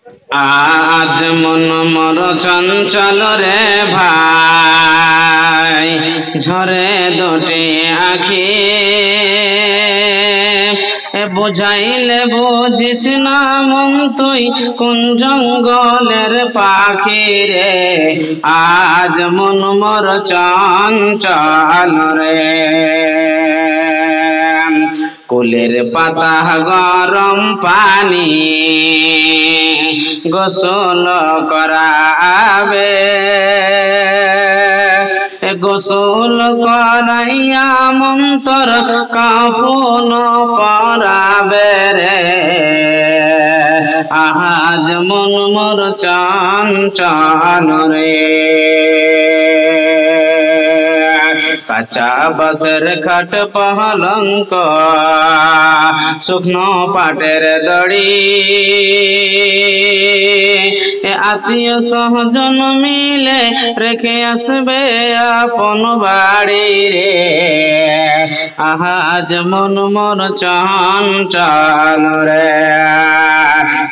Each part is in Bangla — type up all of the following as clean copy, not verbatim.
আজ মন মর চঞ্চল রে ভাই, ঝরে দুটি আখি, বুঝাইলে বুঝিস না মন তুই কোন জঙ্গলের পাখি রে। আজ মন মর চঞ্চল রে। কুলের পাতা গরম পানি গোসল করাবে, গোসল করাইয়া মন্তর কাফন পরাবে রে। আজ মন মোর চঞ্চল রে। কাঁচা বাঁশের খাট পহলঙ্ক, শুকনো পাটের দড়ি, আত্মীয় সহজন মিলে রেখে আসবে আপন বাড়ি রে। আজ মন মোর চঞ্চল রে।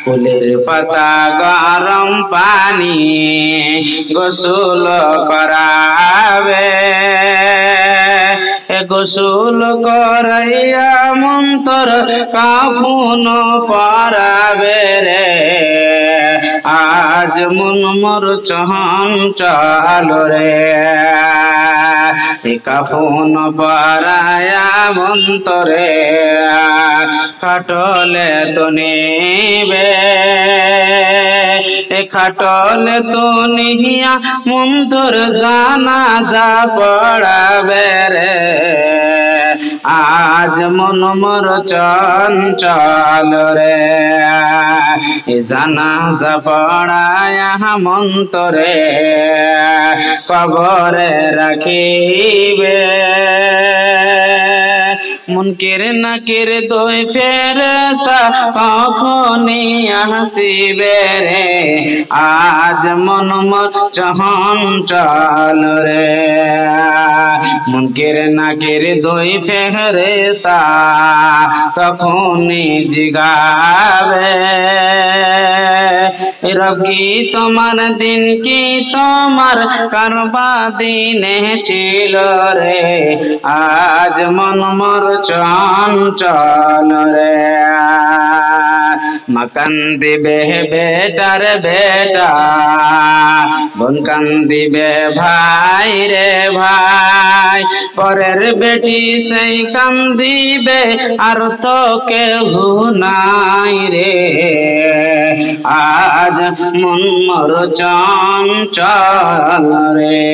ফুলের পাতা গরম পানি গোসল করাবে, গোসল করাইয়া মন্তর কাফন পরাবে রে। আজ মন মোর চঞ্চল রে। কাফন পরায়া মন্তরে খাটলে তো নিবে, খাটলে তো নিহিয়া মন্তর জানাজা পড়াবে রে। আজ মন মোর চঞ্চল রে। জানাজা পড়ায়া মন্তরে কবরে রাখিবে, মুনকির নাকির দুই ফেরেশতা তখনই আসিবে রে। আজ মন মোর চঞ্চল রে। মুনকির নাকির দুই ফেরেশতা তখনই জিগাবে, রব কি তোমার দিন কি তোমার কারবা দিনে ছিল রে। আজ মন মোর চঞ্চল রে। মা কান্দিবে বেটার বেটা, বোন কান্দিবে ভাই রে ভাই, পরের বেটি সেই কান্দিবে আর তো কেউ নাই রে। আজ মন মোর চঞ্চল রে।